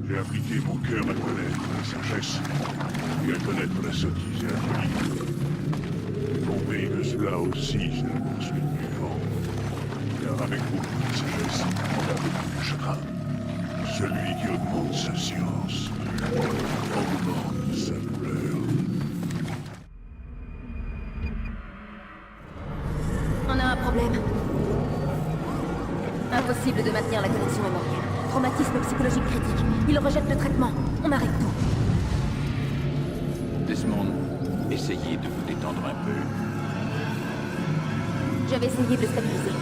J'ai appliqué mon cœur à connaître la sagesse, et à connaître la sottise et la folie. J'ai compris que cela aussi, c'est la poursuite du vent. Car avec beaucoup de sagesse, on a beaucoup de chagrin. Celui qui augmente sa science, augmente sa douleur. On a un problème. Impossible de maintenir la connexion mémorielle. Traumatisme psychologique critique. Il rejette le traitement. On arrête tout. Desmond, essayez de vous détendre un peu. Je vais essayer de le stabiliser.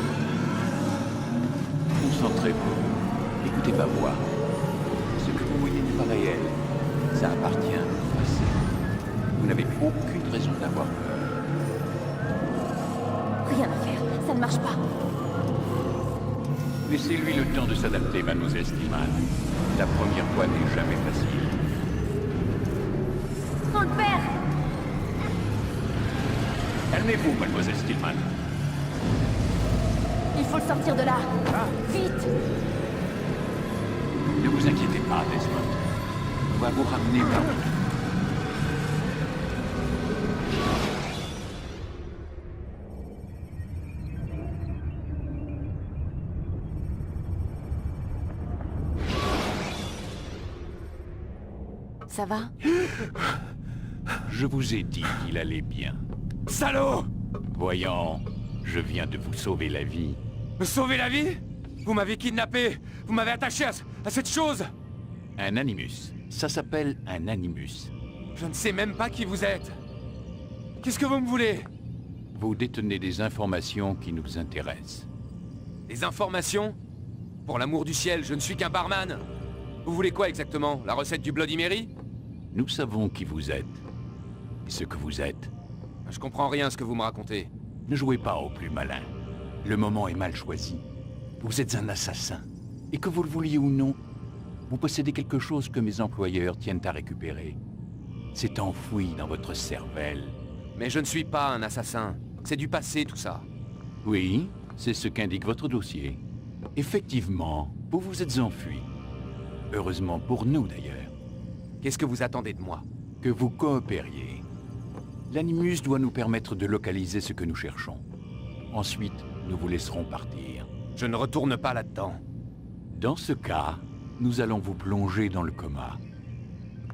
Concentrez-vous. Écoutez ma voix. Ce que vous voyez n'est pas réel. Ça appartient au passé. Vous n'avez aucune raison d'avoir peur. Rien à faire. Ça ne marche pas. Laissez-lui le temps de s'adapter, mademoiselle Stillman. La première fois n'est jamais facile. On le perd! Calmez-vous, mademoiselle Stillman. Il faut le sortir de là. Vite! Ne vous inquiétez pas, Desmond. On va vous ramener parmi nous. Ça va? Je vous ai dit qu'il allait bien. Salaud! Voyons, je viens de vous sauver la vie. Me sauver la vie? Vous m'avez kidnappé! Vous m'avez attaché à cette chose! Un animus. Ça s'appelle un animus. Je ne sais même pas qui vous êtes. Qu'est-ce que vous me voulez? Vous détenez des informations qui nous intéressent. Des informations? Pour l'amour du ciel, je ne suis qu'un barman. Vous voulez quoi exactement? La recette du Bloody Mary? Nous savons qui vous êtes. Et ce que vous êtes. Je comprends rien à ce que vous me racontez. Ne jouez pas au plus malin. Le moment est mal choisi. Vous êtes un assassin. Et que vous le vouliez ou non, vous possédez quelque chose que mes employeurs tiennent à récupérer. C'est enfoui dans votre cervelle. Mais je ne suis pas un assassin. C'est du passé, tout ça. Oui, c'est ce qu'indique votre dossier. Effectivement, vous vous êtes enfui. Heureusement pour nous, d'ailleurs. Qu'est-ce que vous attendez de moi? Que vous coopériez. L'animus doit nous permettre de localiser ce que nous cherchons. Ensuite, nous vous laisserons partir. Je ne retourne pas là-dedans. Dans ce cas, nous allons vous plonger dans le coma.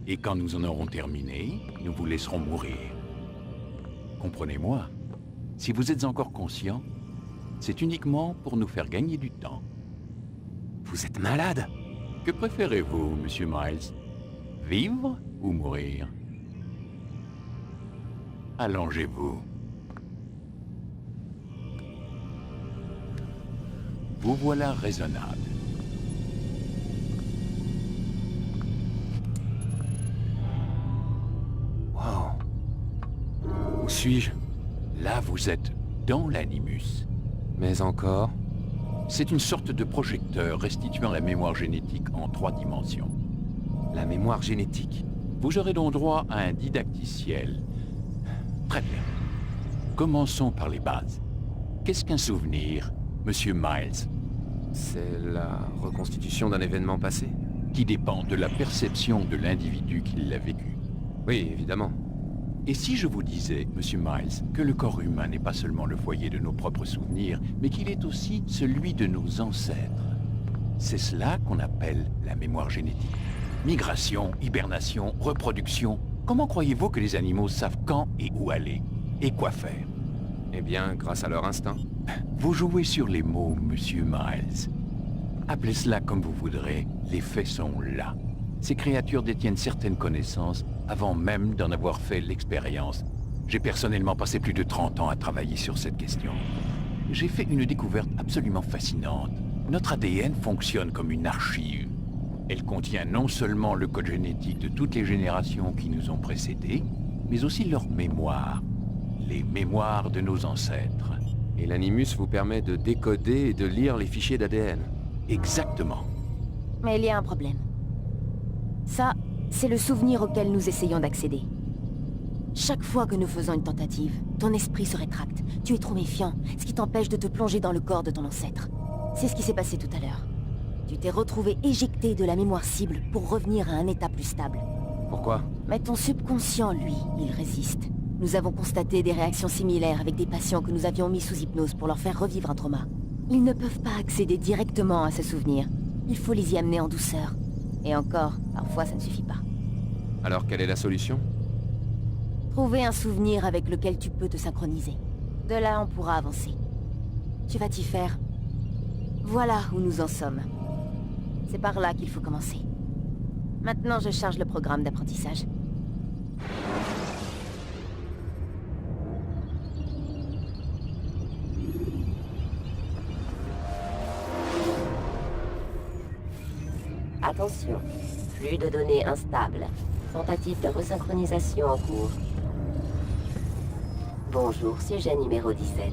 Et quand nous en aurons terminé, nous vous laisserons mourir. Comprenez-moi, si vous êtes encore conscient, c'est uniquement pour nous faire gagner du temps. Vous êtes malade? Que préférez-vous, Monsieur Miles? Vivre ou mourir? Allongez-vous. Vous voilà raisonnable. suis-je? Là, vous êtes dans l'animus. Mais encore? C'est une sorte de projecteur restituant la mémoire génétique en 3 dimensions. La mémoire génétique. Vous aurez donc droit à un didacticiel. Très bien. Commençons par les bases. Qu'est-ce qu'un souvenir, Monsieur Miles? C'est la reconstitution d'un événement passé? Qui dépend de la perception de l'individu qui l'a vécu. Oui, évidemment. Et si je vous disais, Monsieur Miles, que le corps humain n'est pas seulement le foyer de nos propres souvenirs, mais qu'il est aussi celui de nos ancêtres? C'est cela qu'on appelle la mémoire génétique. Migration, hibernation, reproduction. Comment croyez-vous que les animaux savent quand et où aller? Et quoi faire? Eh bien, grâce à leur instinct. Vous jouez sur les mots, Monsieur Miles. Appelez cela comme vous voudrez, les faits sont là. Ces créatures détiennent certaines connaissances avant même d'en avoir fait l'expérience. J'ai personnellement passé plus de 30 ans à travailler sur cette question. J'ai fait une découverte absolument fascinante. Notre ADN fonctionne comme une archive. Elle contient non seulement le code génétique de toutes les générations qui nous ont précédés, mais aussi leur mémoire. Les mémoires de nos ancêtres. Et l'animus vous permet de décoder et de lire les fichiers d'ADN. Exactement. Mais il y a un problème. Ça, c'est le souvenir auquel nous essayons d'accéder. Chaque fois que nous faisons une tentative, ton esprit se rétracte. Tu es trop méfiant, ce qui t'empêche de te plonger dans le corps de ton ancêtre. C'est ce qui s'est passé tout à l'heure. Tu t'es retrouvé éjecté de la mémoire cible pour revenir à un état plus stable. Pourquoi? Mais ton subconscient, lui, il résiste. Nous avons constaté des réactions similaires avec des patients que nous avions mis sous hypnose pour leur faire revivre un trauma. Ils ne peuvent pas accéder directement à ce souvenir. Il faut les y amener en douceur. Et encore, parfois ça ne suffit pas. Alors quelle est la solution? Trouver un souvenir avec lequel tu peux te synchroniser. De là, on pourra avancer. Tu vas t'y faire. Voilà où nous en sommes. C'est par là qu'il faut commencer. Maintenant, je charge le programme d'apprentissage. Attention, flux de données instable. Tentative de resynchronisation en cours. Bonjour, sujet numéro 17.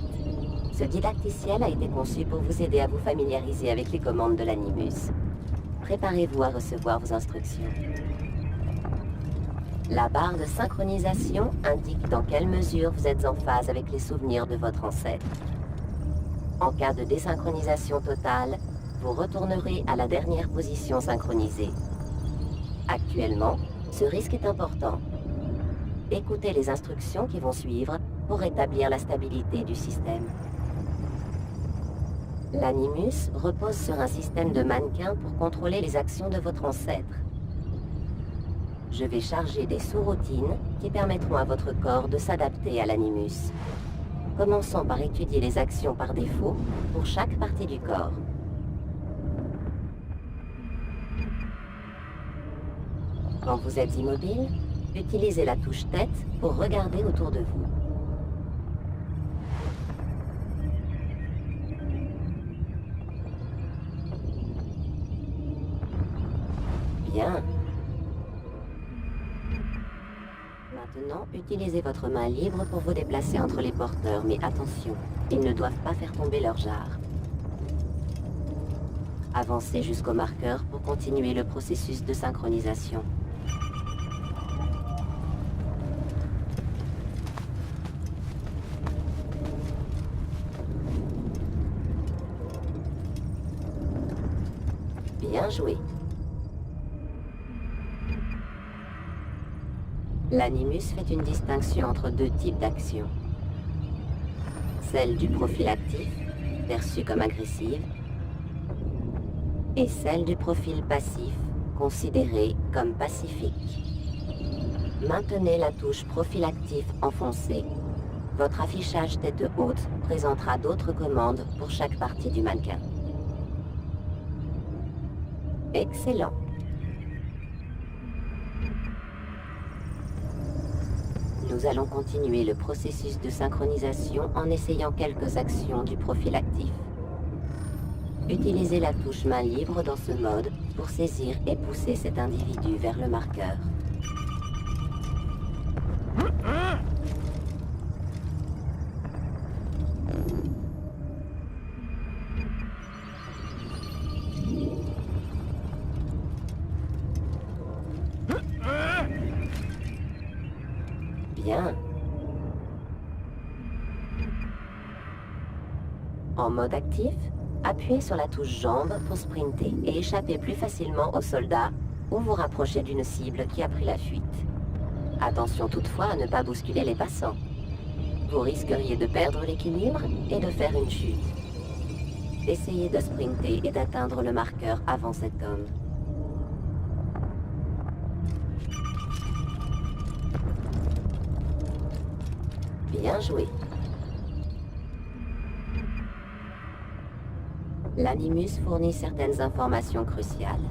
Ce didacticiel a été conçu pour vous aider à vous familiariser avec les commandes de l'animus. Préparez-vous à recevoir vos instructions. La barre de synchronisation indique dans quelle mesure vous êtes en phase avec les souvenirs de votre ancêtre. En cas de désynchronisation totale, vous retournerez à la dernière position synchronisée. Actuellement, ce risque est important. Écoutez les instructions qui vont suivre pour rétablir la stabilité du système. L'animus repose sur un système de mannequins pour contrôler les actions de votre ancêtre. Je vais charger des sous-routines qui permettront à votre corps de s'adapter à l'animus. Commençons par étudier les actions par défaut pour chaque partie du corps. Quand vous êtes immobile, utilisez la touche tête pour regarder autour de vous. Bien. Maintenant, utilisez votre main libre pour vous déplacer entre les porteurs, mais attention, ils ne doivent pas faire tomber leur jarre. Avancez jusqu'au marqueur pour continuer le processus de synchronisation. Bien joué. L'animus fait une distinction entre deux types d'actions. Celle du profil actif, perçue comme agressive, et celle du profil passif, considérée comme pacifique. Maintenez la touche profil actif enfoncée. Votre affichage tête haute présentera d'autres commandes pour chaque partie du mannequin. Excellent. Nous allons continuer le processus de synchronisation en essayant quelques actions du profil actif. Utilisez la touche main libre dans ce mode pour saisir et pousser cet individu vers le marqueur. Bien. En mode actif, appuyez sur la touche jambe pour sprinter et échapper plus facilement aux soldats ou vous rapprocher d'une cible qui a pris la fuite. Attention toutefois à ne pas bousculer les passants. Vous risqueriez de perdre l'équilibre et de faire une chute. Essayez de sprinter et d'atteindre le marqueur avant cet homme. Bien joué. L'animus fournit certaines informations cruciales.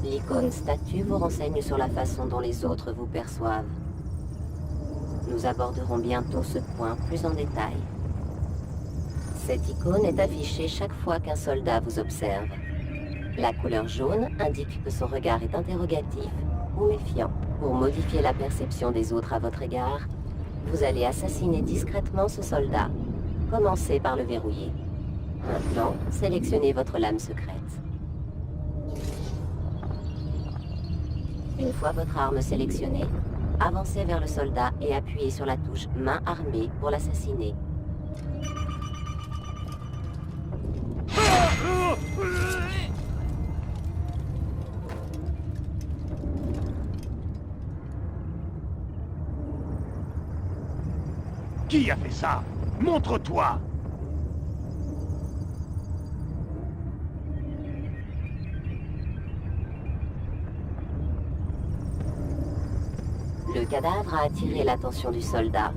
L'icône statue vous renseigne sur la façon dont les autres vous perçoivent. Nous aborderons bientôt ce point plus en détail. Cette icône est affichée chaque fois qu'un soldat vous observe. La couleur jaune indique que son regard est interrogatif ou méfiant. Pour modifier la perception des autres à votre égard, vous allez assassiner discrètement ce soldat. Commencez par le verrouiller. Maintenant, sélectionnez votre lame secrète. Une fois votre arme sélectionnée, avancez vers le soldat et appuyez sur la touche main armée pour l'assassiner. Qui a fait ça? Montre-toi! Le cadavre a attiré l'attention du soldat,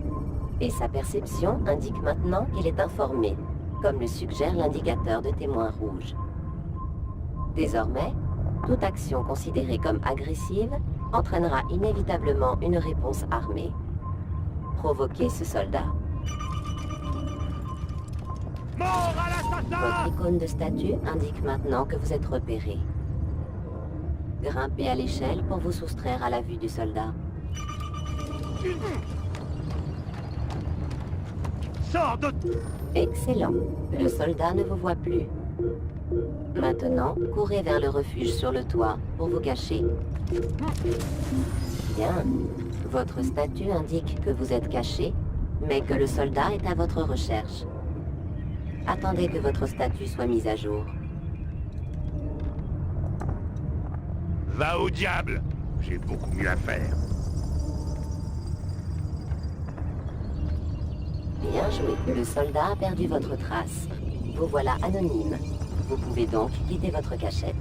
et sa perception indique maintenant qu'il est informé, comme le suggère l'indicateur de témoin rouge. Désormais, toute action considérée comme agressive entraînera inévitablement une réponse armée. Provoquez ce soldat. Mort à l'assassin! Votre icône de statue indique maintenant que vous êtes repéré. Grimpez à l'échelle pour vous soustraire à la vue du soldat. Sors de... Excellent. Le soldat ne vous voit plus. Maintenant, courez vers le refuge sur le toit pour vous cacher. Bien. Votre statut indique que vous êtes caché, mais que le soldat est à votre recherche. Attendez que votre statut soit mis à jour. Va au diable! J'ai beaucoup mieux à faire. Bien joué. Le soldat a perdu votre trace. Vous voilà anonyme. Vous pouvez donc quitter votre cachette.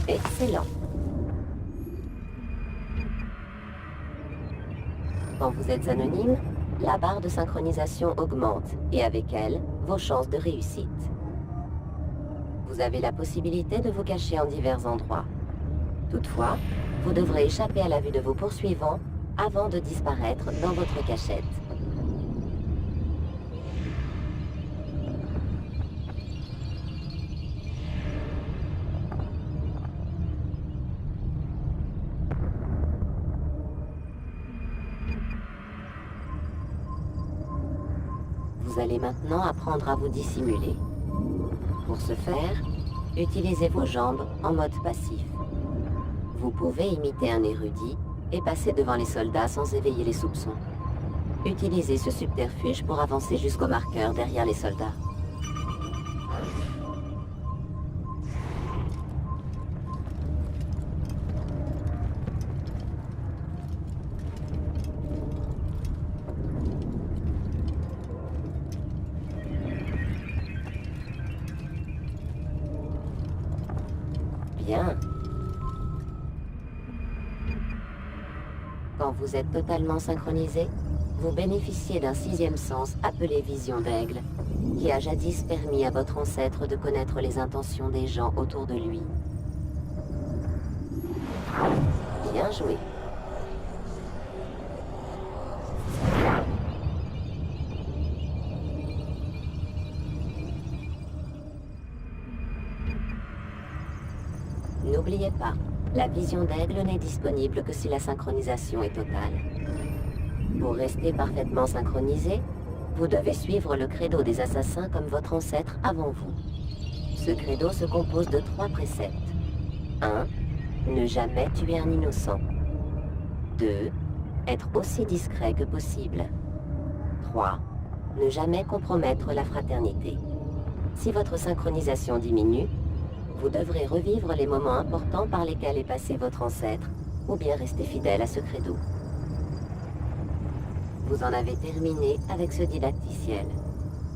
Excellent. Quand vous êtes anonyme, la barre de synchronisation augmente et avec elle, vos chances de réussite. Vous avez la possibilité de vous cacher en divers endroits. Toutefois, vous devrez échapper à la vue de vos poursuivants avant de disparaître dans votre cachette. Vous allez maintenant apprendre à vous dissimuler. Pour ce faire, utilisez vos jambes en mode passif. Vous pouvez imiter un érudit et passer devant les soldats sans éveiller les soupçons. Utilisez ce subterfuge pour avancer jusqu'au marqueur derrière les soldats. Bien. Quand vous êtes totalement synchronisé, vous bénéficiez d'un sixième sens appelé Vision d'Aigle, qui a jadis permis à votre ancêtre de connaître les intentions des gens autour de lui. Bien joué. N'oubliez pas, la vision d'aigle n'est disponible que si la synchronisation est totale. Pour rester parfaitement synchronisé, vous devez suivre le credo des assassins comme votre ancêtre avant vous. Ce credo se compose de 3 préceptes. 1. Ne jamais tuer un innocent. 2. Être aussi discret que possible. 3. Ne jamais compromettre la fraternité. Si votre synchronisation diminue, vous devrez revivre les moments importants par lesquels est passé votre ancêtre, ou bien rester fidèle à ce credo. Vous en avez terminé avec ce didacticiel.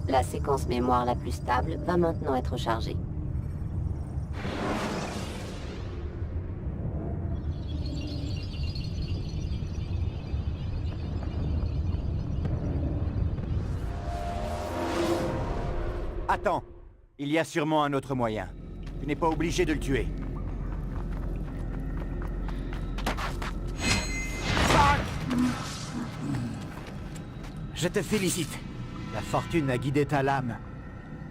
La séquence mémoire la plus stable va maintenant être chargée. Attends, il y a sûrement un autre moyen. Tu n'es pas obligé de le tuer. Je te félicite. La fortune a guidé ta lame.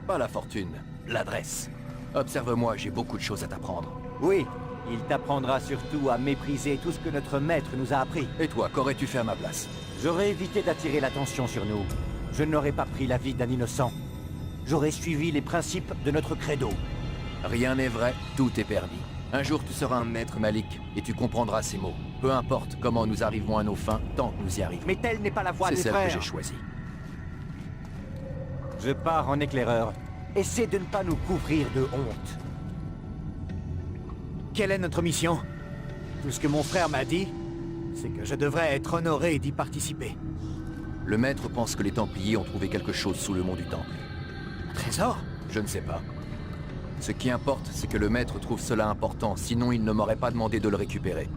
Pas la fortune, l'adresse. Observe-moi, j'ai beaucoup de choses à t'apprendre. Oui, il t'apprendra surtout à mépriser tout ce que notre maître nous a appris. Et toi, qu'aurais-tu fait à ma place? J'aurais évité d'attirer l'attention sur nous. Je n'aurais pas pris la vie d'un innocent. J'aurais suivi les principes de notre credo. Rien n'est vrai, tout est permis. Un jour tu seras un maître Malik, et tu comprendras ces mots. Peu importe comment nous arrivons à nos fins, tant que nous y arrivons. Mais telle n'est pas la voie C'est des celle frères. que j'ai choisie. Je pars en éclaireur. Essaie de ne pas nous couvrir de honte. Quelle est notre mission? Tout ce que mon frère m'a dit, c'est que je devrais être honoré d'y participer. Le maître pense que les Templiers ont trouvé quelque chose sous le mont du Temple. Un trésor? Je ne sais pas. Ce qui importe, c'est que le maître trouve cela important, sinon il ne m'aurait pas demandé de le récupérer.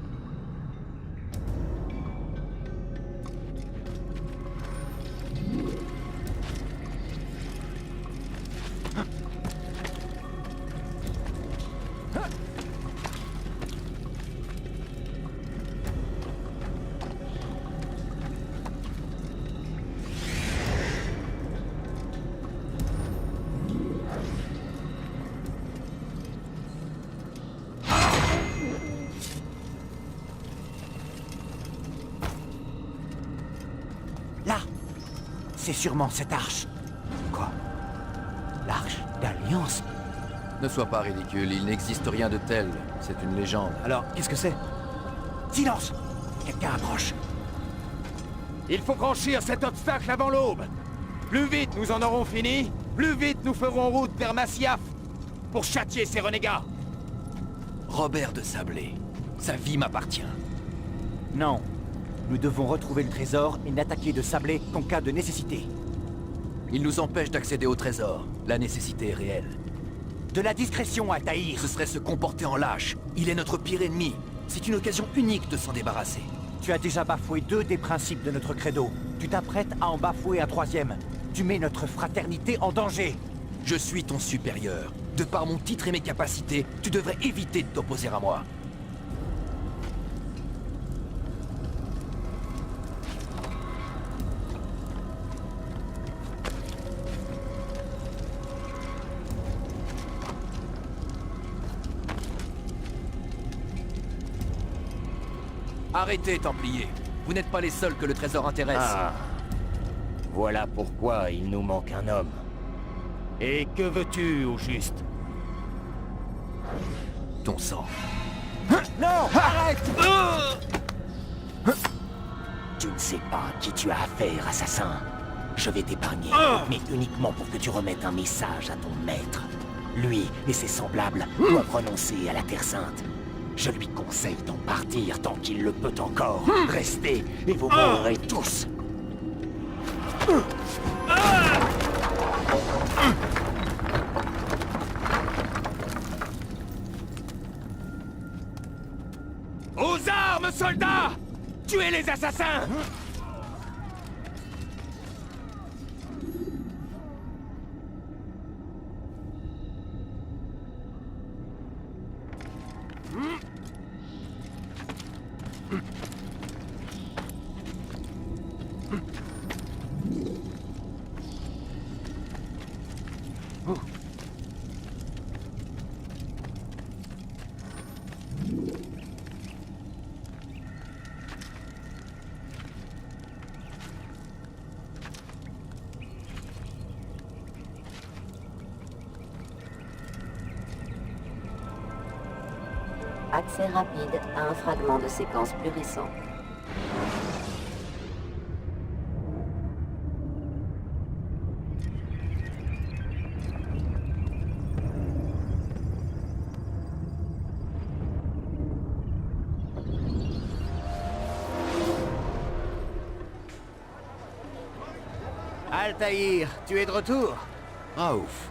Là! C'est sûrement cette arche. Quoi? L'arche d'Alliance? Ne sois pas ridicule, il n'existe rien de tel. C'est une légende. Alors, qu'est-ce que c'est? Silence! Quelqu'un approche. Il faut franchir cet obstacle avant l'aube. Plus vite nous en aurons fini, plus vite nous ferons route vers Masyaf pour châtier ces renégats. Robert de Sablé, sa vie m'appartient. Non. Nous devons retrouver le trésor et n'attaquer de Sablé qu'en cas de nécessité. Il nous empêche d'accéder au trésor. La nécessité est réelle. De la discrétion, Altaïr! Ce serait se comporter en lâche. Il est notre pire ennemi. C'est une occasion unique de s'en débarrasser. Tu as déjà bafoué 2 des principes de notre credo. Tu t'apprêtes à en bafouer un 3e. Tu mets notre fraternité en danger. Je suis ton supérieur. De par mon titre et mes capacités, tu devrais éviter de t'opposer à moi. Arrêtez, Templiers. Vous n'êtes pas les seuls que le trésor intéresse. Ah. Voilà pourquoi il nous manque un homme. Et que veux-tu, au juste? Ton sang. Non! Arrête! Tu ne sais pas à qui tu as affaire, assassin. Je vais t'épargner, mais uniquement pour que tu remettes un message à ton maître. Lui et ses semblables doivent renoncer à la Terre Sainte. Je lui conseille d'en partir tant qu'il le peut encore. Restez et vous mourrez tous. Aux armes, soldats! Tuez les assassins! Accès rapide à un fragment de séquence plus récent. Altaïr, tu es de retour? Raouf.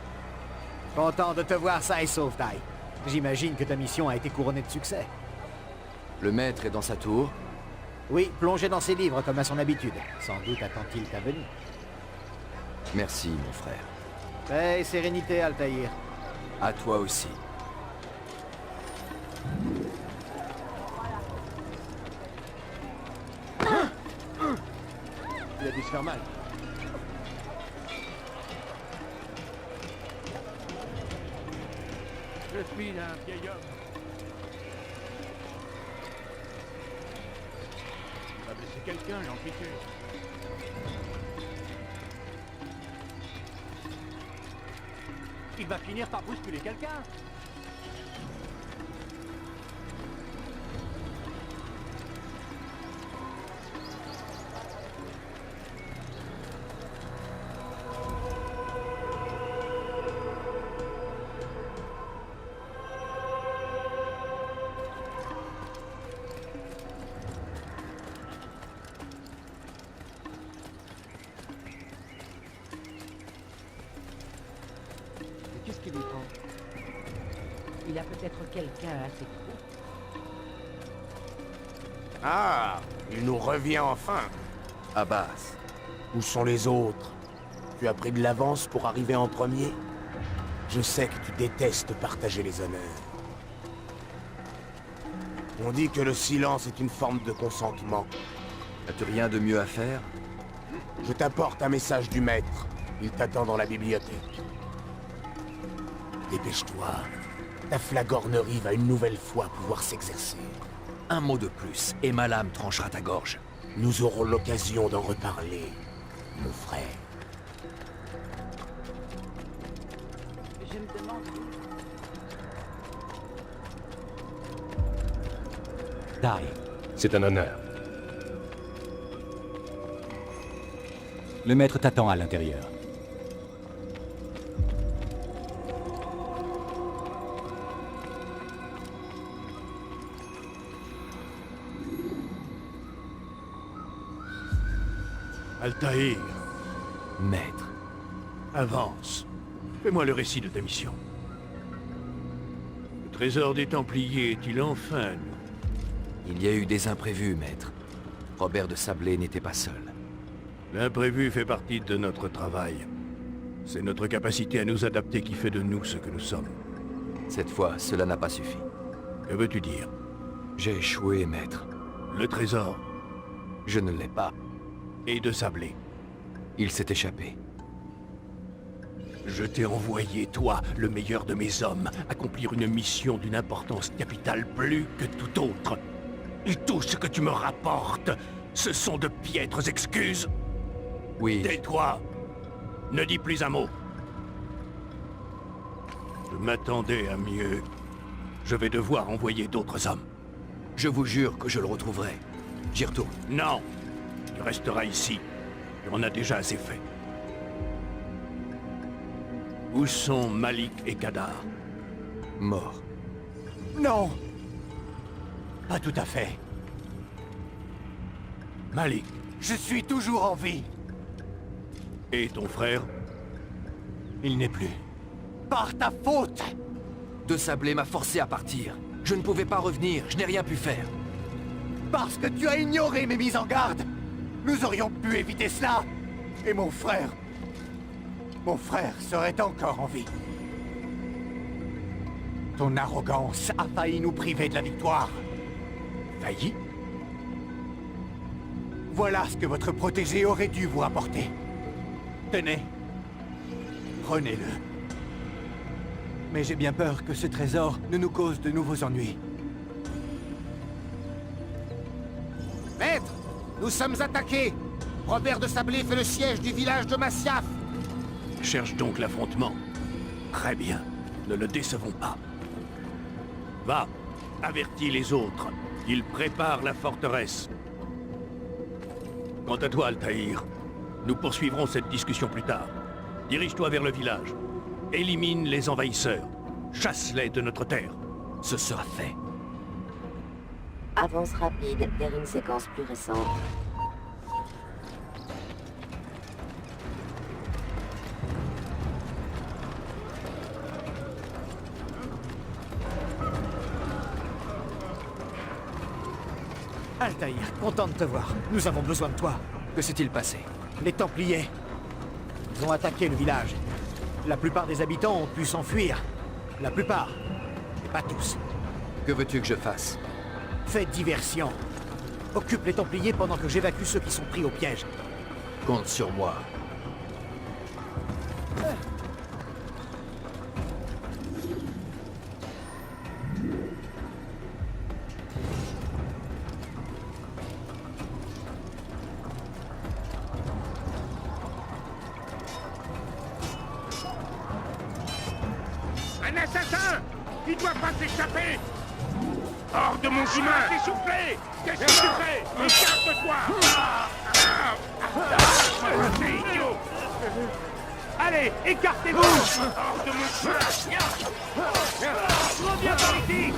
Content de te voir sain et sauf, Tai. J'imagine que ta mission a été couronnée de succès. Le maître est dans sa tour. Oui, plongé dans ses livres comme à son habitude. Sans doute attend-il ta venue. Merci, mon frère. Paix et sérénité, Altaïr. À toi aussi. Il a dû se faire mal. Je suis un vieil homme. Il va blesser quelqu'un, j'en suis sûr. Il va finir par bousculer quelqu'un. Qu'est-ce qui lui prend? Il a peut-être quelqu'un à ses troupes. Ah, il nous revient enfin. Abbas. Où sont les autres? Tu as pris de l'avance pour arriver en premier? Je sais que tu détestes partager les honneurs. On dit que le silence est une forme de consentement. As-tu rien de mieux à faire? Je t'apporte un message du maître. Il t'attend dans la bibliothèque. Dépêche-toi. Ta flagornerie va une nouvelle fois pouvoir s'exercer. Un mot de plus, et ma lame tranchera ta gorge. Nous aurons l'occasion d'en reparler, mon frère. Je me demande... Tai. C'est un honneur. Le maître t'attend à l'intérieur. Altaïr, Maître. avance. Fais-moi le récit de ta mission. Le trésor des Templiers est-il enfin à nous? Il y a eu des imprévus, maître. Robert de Sablé n'était pas seul. L'imprévu fait partie de notre travail. C'est notre capacité à nous adapter qui fait de nous ce que nous sommes. Cette fois, cela n'a pas suffi. Que veux-tu dire? J'ai échoué, maître. Le trésor Je ne l'ai pas. et de Sablé. Il s'est échappé. Je t'ai envoyé, toi, le meilleur de mes hommes, accomplir une mission d'une importance capitale plus que tout autre. Et tout ce que tu me rapportes, ce sont de piètres excuses. Oui, Tais-toi. Ne dis plus un mot. Je m'attendais à mieux. Je vais devoir envoyer d'autres hommes. je vous jure que je le retrouverai. J'y retourne. Non. Tu resteras ici. Tu en as déjà assez fait. Où sont Malik et Kadar? Mort. Non! Pas tout à fait. Malik Je suis toujours en vie. et ton frère? Il n'est plus. Par ta faute! De Sablé m'a forcé à partir. Je ne pouvais pas revenir, je n'ai rien pu faire. Parce que tu as ignoré mes mises en garde! Nous aurions pu éviter cela! Et mon frère... Mon frère serait encore en vie. Ton arrogance a failli nous priver de la victoire. Failli? Voilà ce que votre protégé aurait dû vous rapporter. Tenez. Prenez-le. Mais j'ai bien peur que ce trésor ne nous cause de nouveaux ennuis. Maître, nous sommes attaqués. Robert de Sablé fait le siège du village de Masyaf. Cherche donc l'affrontement. Très bien. Ne le décevons pas. Va, avertis les autres. Ils préparent la forteresse. Quant à toi, Altaïr, nous poursuivrons cette discussion plus tard. Dirige-toi vers le village. Élimine les envahisseurs. Chasse-les de notre terre. Ce sera fait. Avance rapide vers une séquence plus récente. Altaïr, content de te voir. Nous avons besoin de toi. Que s'est-il passé? Les Templiers. Ils ont attaqué le village. La plupart des habitants ont pu s'enfuir. La plupart. Mais pas tous. Que veux-tu que je fasse? Fais diversion. Occupe les Templiers pendant que j'évacue ceux qui sont pris au piège. Compte sur moi. Un assassin! Il doit pas s'échapper! Hors de mon chemin! Essoufflé! Qu'est-ce que tu fais? Écarte-toi! C'est idiot! Allez, écartez-vous! Hors de mon chemin! Reviens par ici!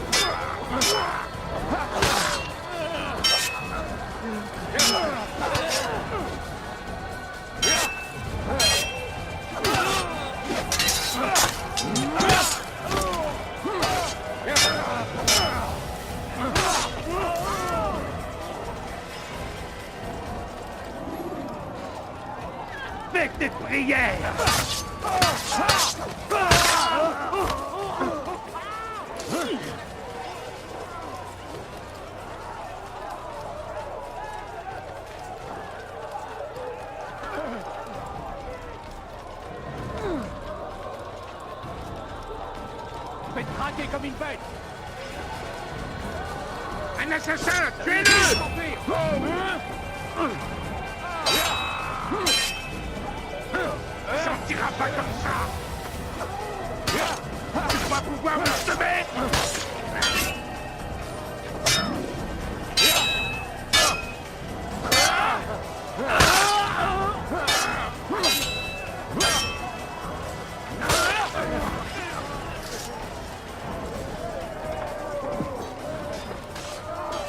Fais tes prières! Faites craquer comme une bête! Un assassin! Tuez-le! Sortira pas comme ça! Tu crois pouvoir me semer?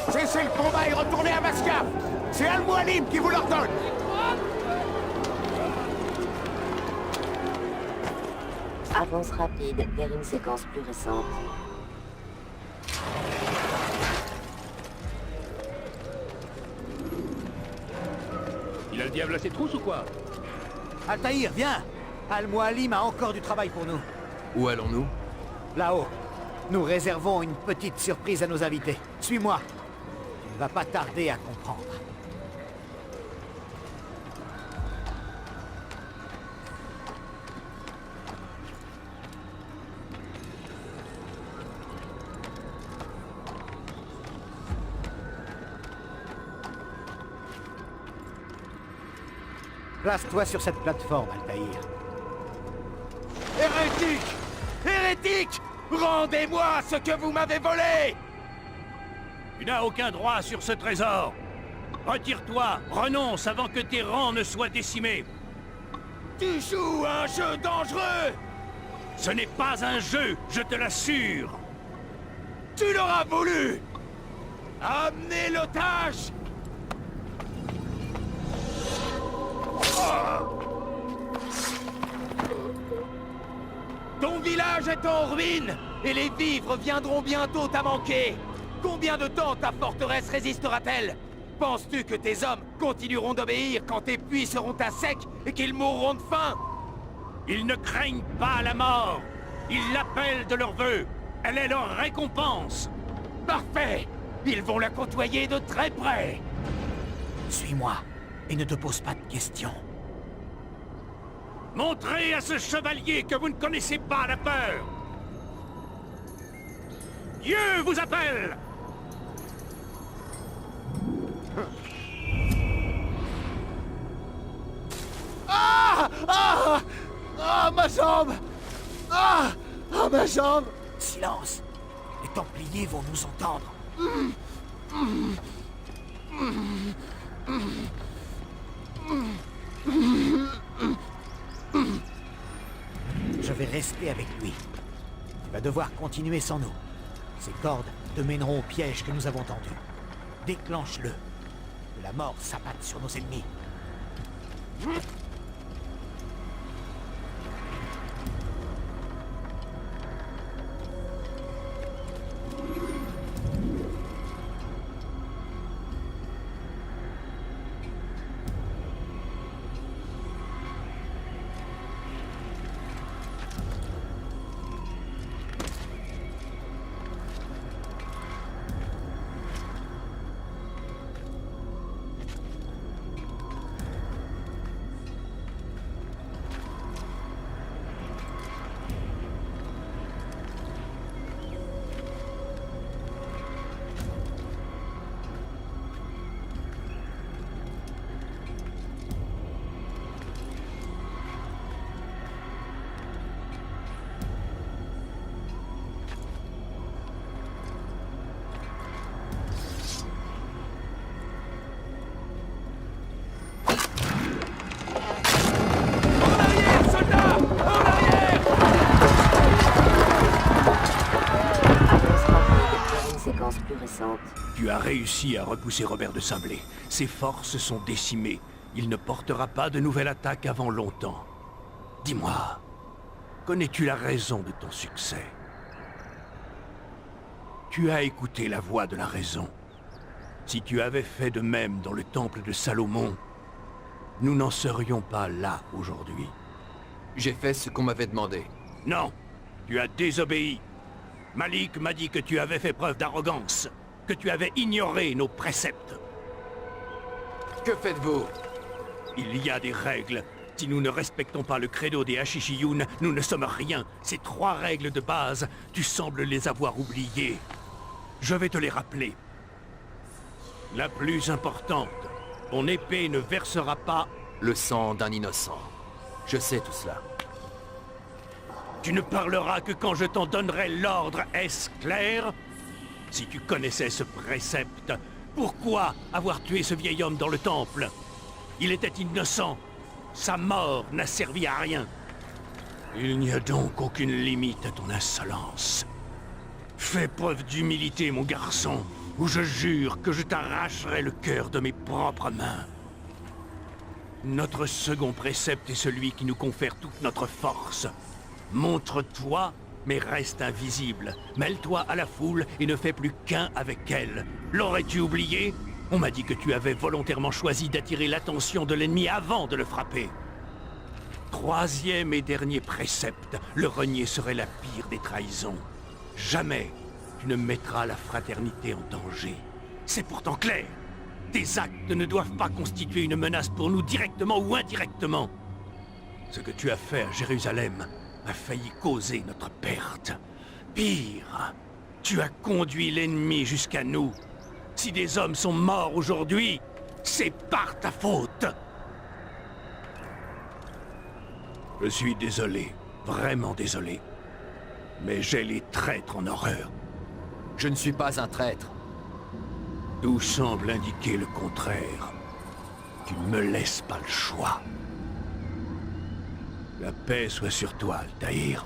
Cessez le combat et retournez à Mascaf! C'est Al-Mualim qui vous l'ordonne! Avance rapide vers une séquence plus récente. Il a le diable à ses trousses ou quoi? Altaïr, viens! Al-Mualim a encore du travail pour nous. Où allons-nous? Là-haut. Nous réservons une petite surprise à nos invités. Suis-moi. Tu ne vas pas tarder à comprendre. Place-toi sur cette plateforme, Altaïr. Hérétique! Hérétique! Rendez-moi ce que vous m'avez volé! Tu n'as aucun droit sur ce trésor. Retire-toi, renonce avant que tes rangs ne soient décimés. Tu joues à un jeu dangereux! Ce n'est pas un jeu, je te l'assure. Tu l'auras voulu! Amenez l'otage! Ton village est en ruine, et les vivres viendront bientôt à manquer. Combien de temps ta forteresse résistera-t-elle? Penses-tu que tes hommes continueront d'obéir quand tes puits seront à sec et qu'ils mourront de faim? Ils ne craignent pas la mort. Ils l'appellent de leur vœu. Elle est leur récompense. Parfait! Ils vont la côtoyer de très près. Suis-moi, et ne te pose pas de questions. Montrez à ce chevalier que vous ne connaissez pas la peur. Dieu vous appelle. Ah! Ah! Ah, ma jambe! Ah! Ah, ma jambe! Silence! Les Templiers vont nous entendre. Je vais rester avec lui. Tu vas devoir continuer sans nous. Ces cordes te mèneront au piège que nous avons tendu. Déclenche-le. Que la mort s'abatte sur nos ennemis. intéressante. Tu as réussi à repousser Robert de Sablé. Ses forces sont décimées. Il ne portera pas de nouvelle attaque avant longtemps. Dis-moi, connais-tu la raison de ton succès? Tu as écouté la voix de la raison. Si tu avais fait de même dans le temple de Salomon, nous n'en serions pas là aujourd'hui. J'ai fait ce qu'on m'avait demandé. Non, tu as désobéi. Malik m'a dit que tu avais fait preuve d'arrogance, que tu avais ignoré nos préceptes. Que faites-vous? Il y a des règles. Si nous ne respectons pas le credo des Hashishiyun, nous ne sommes rien. Ces 3 règles de base, tu sembles les avoir oubliées. Je vais te les rappeler. La plus importante, ton épée ne versera pas... Le sang d'un innocent. Je sais tout cela. Tu ne parleras que quand je t'en donnerai l'ordre, est-ce clair? Si tu connaissais ce précepte, pourquoi avoir tué ce vieil homme dans le temple? Il était innocent. Sa mort n'a servi à rien. Il n'y a donc aucune limite à ton insolence. Fais preuve d'humilité, mon garçon, ou je jure que je t'arracherai le cœur de mes propres mains. Notre second précepte est celui qui nous confère toute notre force. Montre-toi, mais reste invisible. Mêle-toi à la foule et ne fais plus qu'un avec elle. L'aurais-tu oublié? On m'a dit que tu avais volontairement choisi d'attirer l'attention de l'ennemi avant de le frapper. 3e et dernier précepte, le renier serait la pire des trahisons. Jamais tu ne mettras la fraternité en danger. C'est pourtant clair. Tes actes ne doivent pas constituer une menace pour nous directement ou indirectement. Ce que tu as fait à Jérusalem a failli causer notre perte. Pire, tu as conduit l'ennemi jusqu'à nous. Si des hommes sont morts aujourd'hui, c'est par ta faute. Je suis désolé, vraiment désolé. Mais j'ai les traîtres en horreur. Je ne suis pas un traître. Tout semble indiquer le contraire. Tu ne me laisses pas le choix. La paix soit sur toi, Altaïr.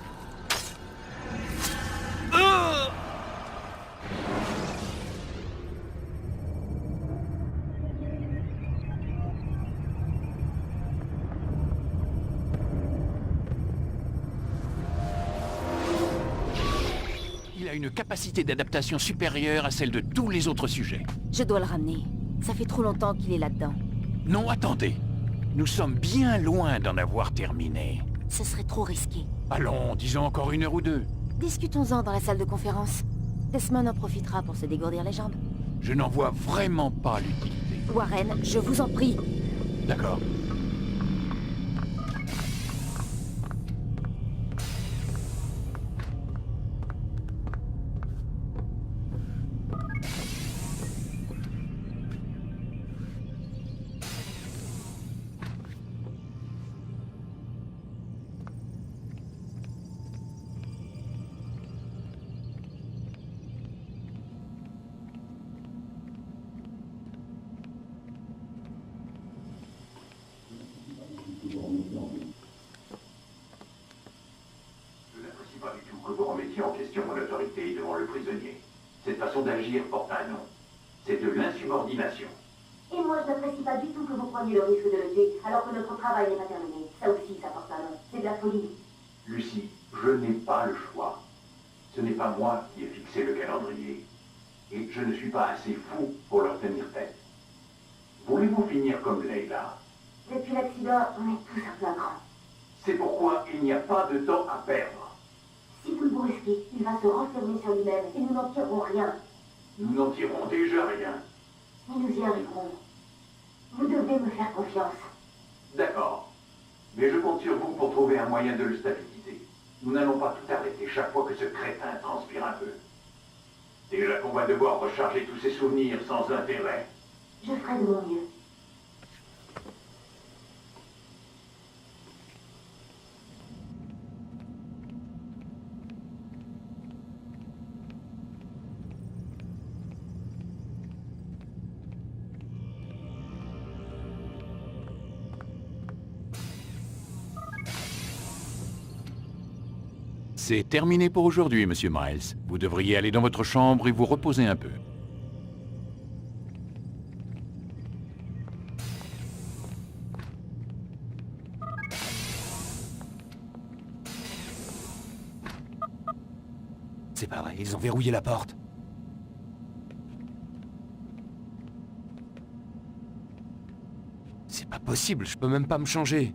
Il a une capacité d'adaptation supérieure à celle de tous les autres sujets. Je dois le ramener. Ça fait trop longtemps qu'il est là-dedans. Non, attendez. Nous sommes bien loin d'en avoir terminé. Ce serait trop risqué. Allons, disons encore 1 heure ou 2. Discutons-en dans la salle de conférence. Desmond en profitera pour se dégourdir les jambes. Je n'en vois vraiment pas l'utilité. Warren, je vous en prie. D'accord. Que vous remettiez en question mon autorité devant le prisonnier. Cette façon d'agir porte un nom. C'est de l'insubordination. Et moi, je n'apprécie pas du tout que vous preniez le risque de le tuer, alors que notre travail n'est pas terminé. Ça aussi, ça porte un nom. C'est de la folie. Lucie, je n'ai pas le choix. Ce n'est pas moi qui ai fixé le calendrier. Et je ne suis pas assez fou pour leur tenir tête. Voulez-vous finir comme Leila? Depuis l'accident, on est tous un peu à cran. C'est pourquoi il n'y a pas de temps à perdre. Si vous le brusquez, il va se renfermer sur lui-même et nous n'en tirerons rien. Nous n'en tirons déjà rien. Mais nous y arriverons. Vous devez me faire confiance. D'accord. Mais je compte sur vous pour trouver un moyen de le stabiliser. Nous n'allons pas tout arrêter chaque fois que ce crétin transpire un peu. Déjà qu'on va devoir recharger tous ses souvenirs sans intérêt. Je ferai de mon mieux. C'est terminé pour aujourd'hui, Monsieur Miles. Vous devriez aller dans votre chambre et vous reposer un peu. C'est pas vrai, ils ont verrouillé la porte. C'est pas possible, je peux même pas me changer.